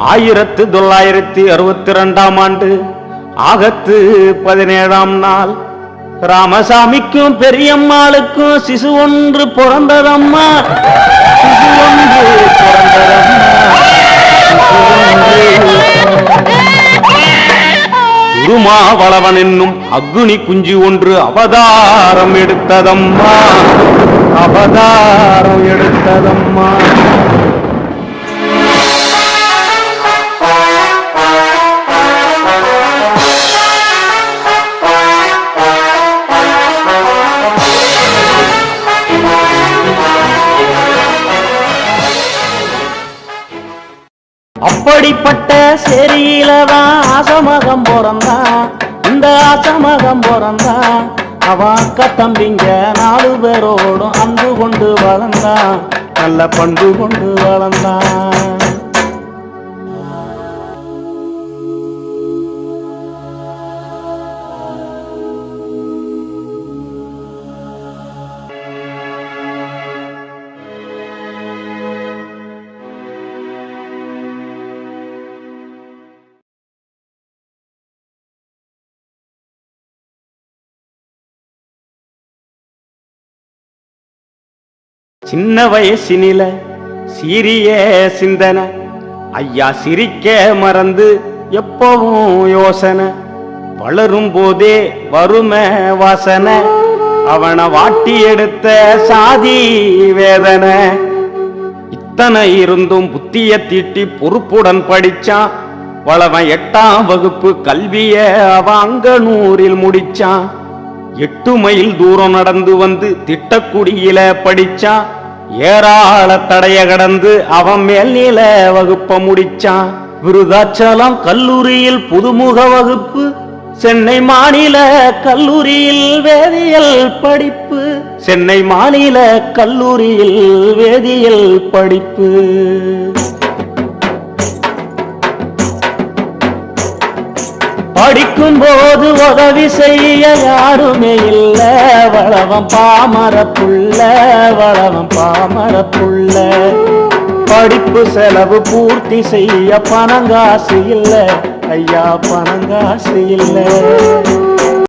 1962 ஆண்டு ஆகத்து 17ஆம் நாள் ராமசாமிக்கும் பெரியம்மாளுக்கும் சிசு ஒன்று பிறந்ததம்மா. சிசு ஒன்று திருமாவளவன் என்னும் அக்னி குஞ்சு ஒன்று அவதாரம் எடுத்ததம்மா. அவதாரம் எடுத்ததம்மா. அப்படிப்பட்ட சேரியிலதான் ஆசமகம் பிறந்தான். இந்த ஆசமகம் பிறந்தான். அவன் அக்கா தம்பிங்க 4 பேரோடும் அன்பு கொண்டு வளர்ந்தான். நல்ல பண்பு கொண்டு வளர்ந்தான். சின்ன வயசினில சீரிய சிந்தனை ஐயா சிரிக்க மறந்து எப்பவும் யோசனை. வளரும் போதே வறுமை வாசனை அவனை வாட்டி எடுத்த சாதி வேதனை. இத்தனை இருந்தும் புத்திய தீட்டி பொறுப்புடன் படிச்சான். வளவன் 8ஆம் வகுப்பு கல்விய அவன் அங்கனூரில் முடிச்சான். 8 மைல் தூரம் நடந்து வந்து திட்டக்குடியில படிச்சான். ஏராள தடைய கடந்து அவன் மேல்நில வகுப்ப முடிச்சான். விருதாச்சலம் கல்லூரியில் புதுமுக வகுப்பு. சென்னை மாநில கல்லூரியில் வேதியியல் படிப்பு. சென்னை மாநில கல்லூரியில் வேதியியல் படிப்பு. படிக்கும் போது உதவி செய்ய யாருமே இல்ல. வளவன் பாமரப்புள்ள. வளவன் பாமரப்புள்ள. படிப்பு செலவு பூர்த்தி செய்ய பணங்காசு இல்ல ஐயா, பணங்காசு இல்ல.